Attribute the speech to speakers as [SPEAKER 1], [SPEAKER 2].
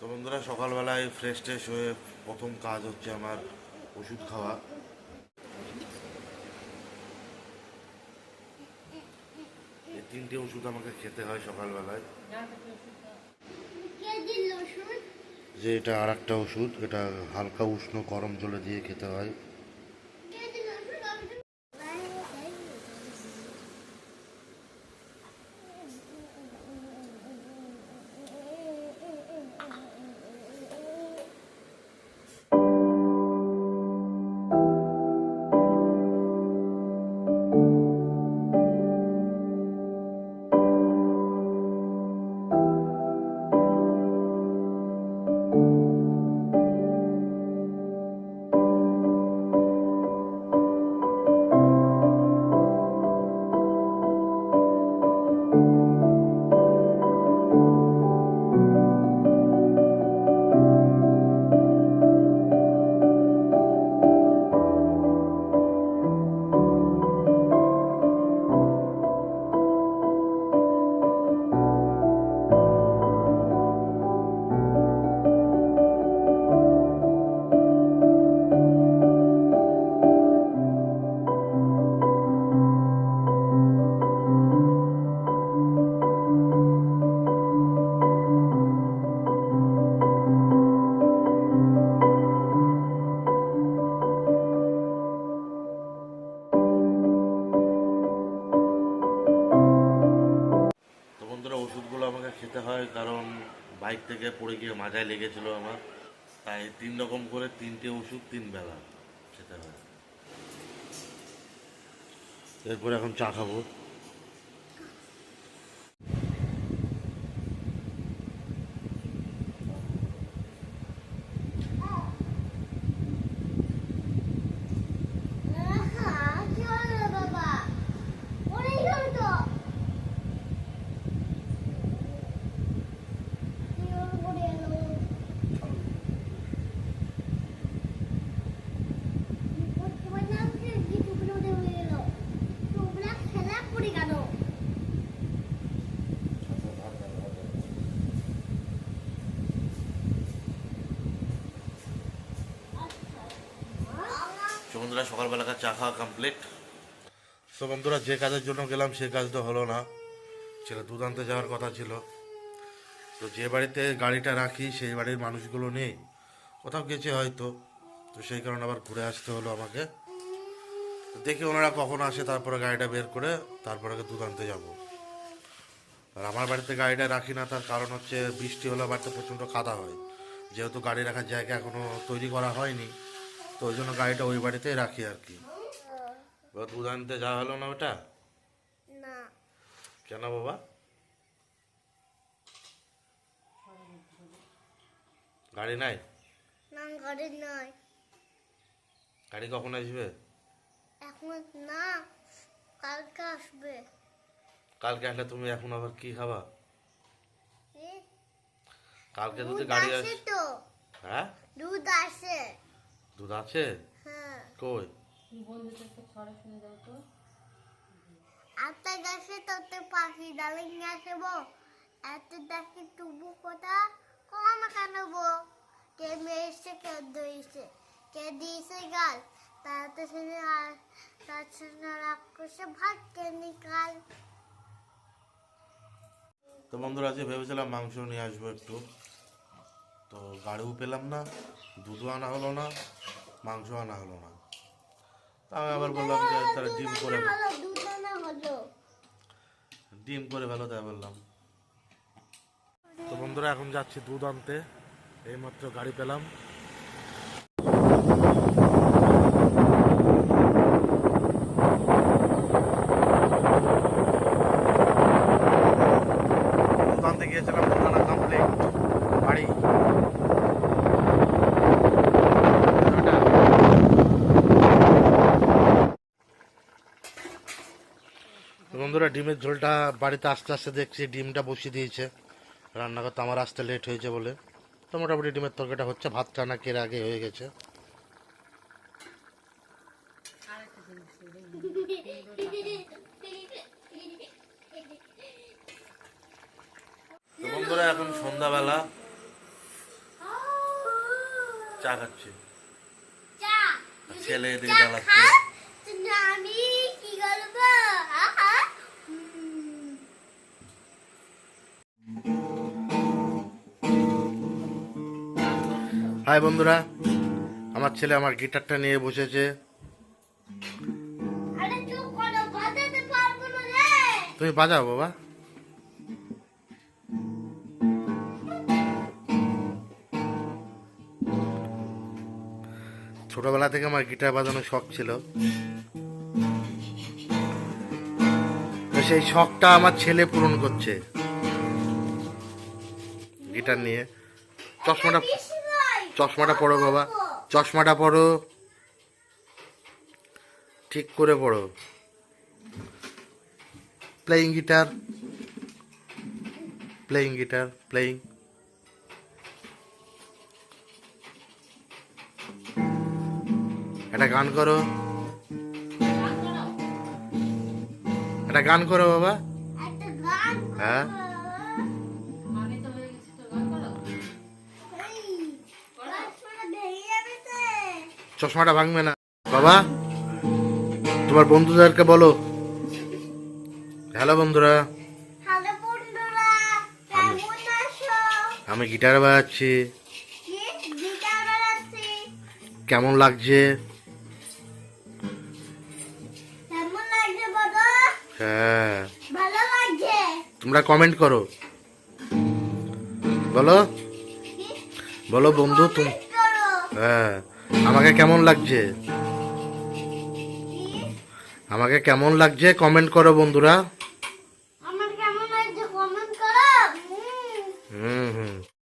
[SPEAKER 1] তো বন্ধুরা, সকালবেলায় ফ্রেশ ট্রেশ হয়ে প্রথম কাজ হচ্ছে আমার ওষুধ খাওয়া। এই তিনটে ওষুধ আমাকে খেতে হয় সকালবেলায়। যে এটা আর একটা ওষুধ, এটা হালকা উষ্ণ গরম জলে দিয়ে খেতে হয়। তো বন্ধুরা, ওষুধগুলো আমাকে খেতে হয় কারণ বাইক থেকে পড়ে গিয়ে মাজায় লেগেছিল আমার। তাই 3 রকম করে 3টে ওষুধ 3 বেলা খেতে হয়। এরপরে এখন চা খাবো। তো বন্ধুরা, সকালবেলাকার চা খাওয়া কমপ্লিট। তো বন্ধুরা, যে কাজের জন্য গেলাম সে কাজ তো হলো না। ছেলে দুধ আনতে যাওয়ার কথা ছিল। তো যে বাড়িতে গাড়িটা রাখি সেই বাড়ির মানুষগুলো নেই, কোথাও গেছে হয়তো। তো সেই কারণে আবার ঘুরে আসতে হলো আমাকে। তো দেখি ওনারা কখন আসে, তারপরে গাড়িটা বের করে তারপরে দুধ আনতে যাব। আর আমার বাড়িতে গাড়িটা রাখি না, তার কারণ হচ্ছে বৃষ্টি হলে বাড়িতে প্রচণ্ড কাদা হয়। যেহেতু গাড়ি রাখার জায়গা এখনও তৈরি করা হয়নি, তো ওই জন্য গাড়িটা ওই বাড়িতেই রাখি আর কি। এবার দুধ আনতে যাওয়া হলো না ওটা।
[SPEAKER 2] না,
[SPEAKER 1] কেন বাবা? গাড়ি নাই?
[SPEAKER 2] না ঘরে নয়।
[SPEAKER 1] গাড়ি কখন আসবে?
[SPEAKER 2] এখন না, কালকে আসবে।
[SPEAKER 1] কালকে আসলে তুমি এখন আবার কি খাবা?
[SPEAKER 2] এ,
[SPEAKER 1] কালকে যদি
[SPEAKER 2] দুধ
[SPEAKER 1] গাড়ি
[SPEAKER 2] আছে
[SPEAKER 1] আস।
[SPEAKER 2] তো,
[SPEAKER 1] হ্যাঁ,
[SPEAKER 2] দুধ আছে।
[SPEAKER 1] দুধ আছে?
[SPEAKER 2] হ্যাঁ,
[SPEAKER 1] কই?
[SPEAKER 2] আটটা গেছে তোতে পাখি ডালে নিয়ে আসবো। এত দেখি টুবু কোথা কম কেন বো? কে মেরেছে, কে ধরেছে, কে দিয়েছে গাল, তাতে শুনে আর তার সঙ্গে রাগ করছে ভাত কে নিকাল।
[SPEAKER 1] তো বন্ধুরা, আজকে ভেবেছিলাম মাংস নিয়ে আসবো একটু। তো গাড়িও পেলাম না, দুধও আনা হলো না, মাংস আনা হলো না। তা আমি আবার বললাম যে তাহলে ডিম করে
[SPEAKER 2] দুধ আনা হলো।
[SPEAKER 1] তাই বললাম। তো বন্ধুরা, এখন যাচ্ছি দুধ আনতে। এইমাত্র গাড়ি পেলাম। দুধ আনতে গিয়েছিলাম, দুধ আনা কমপ্লিট। বাড়ি তো বন্ধুরা, ডিমের ঝোলটা বাড়িতে আস্তে আস্তে দেখছি ডিমটা বসিয়ে দিয়েছে। রান্না করতে আমার আসতে লেট হয়েছে বলে। তো মোটামুটি ডিমের তরকারিটা হচ্ছে, ভাতটা না কের আগে হয়ে গেছে। তো বন্ধুরা, এখন সন্ধ্যাবেলা। চা খাচ্ছে,
[SPEAKER 2] চা
[SPEAKER 1] ছেলে এদিকে
[SPEAKER 2] চা
[SPEAKER 1] জ্বালাচ্ছে।
[SPEAKER 2] খা, তুমি আমি কি করবো? আহা,
[SPEAKER 1] হাই বন্ধুরা, আমার ছেলে আমার গিটারটা নিয়ে বসেছে।
[SPEAKER 2] আরে চুপ করো, বাজাতে পারবো না রে।
[SPEAKER 1] তুমি বাজাও বাবা। ছোটবেলা থেকে আমার গিটার বাজানোর শখ ছিল, তো সেই শখটা আমার ছেলে পূরণ করছে গিটার নিয়ে। চশমাটা
[SPEAKER 2] বেশি নয়।
[SPEAKER 1] চশমাটা পরো বাবা, চশমাটা পরো, ঠিক করে পড়ো। Playing guitar, playing guitar, playing. একটা গান করো, একটা গান করো বাবা।
[SPEAKER 2] একটা গান
[SPEAKER 1] হ্যাঁ,
[SPEAKER 2] এই, চশমাটা ভেঙে যাবে তো।
[SPEAKER 1] চশমাটা ভাঙবে না বাবা। তোমার বন্ধুদেরকে বলো হ্যালো বন্ধুরা,
[SPEAKER 2] হ্যালো বন্ধুরা, কেমন আছো?
[SPEAKER 1] আমি গিটার বাজাচ্ছি,
[SPEAKER 2] কি গিটার বাজাচ্ছি?
[SPEAKER 1] কেমন লাগছে?
[SPEAKER 2] কেমন লাগছে বাবা?
[SPEAKER 1] হ্যাঁ,
[SPEAKER 2] ভালো লাগছে।
[SPEAKER 1] তোমরা কমেন্ট করো, বলো
[SPEAKER 2] কি?
[SPEAKER 1] বলো বন্ধু তুমি।
[SPEAKER 2] কমেন্ট করো।
[SPEAKER 1] হ্যাঁ, আমাকে কেমন লাগছে,
[SPEAKER 2] কি?
[SPEAKER 1] আমাকে কেমন লাগছে কমেন্ট করো বন্ধুরা।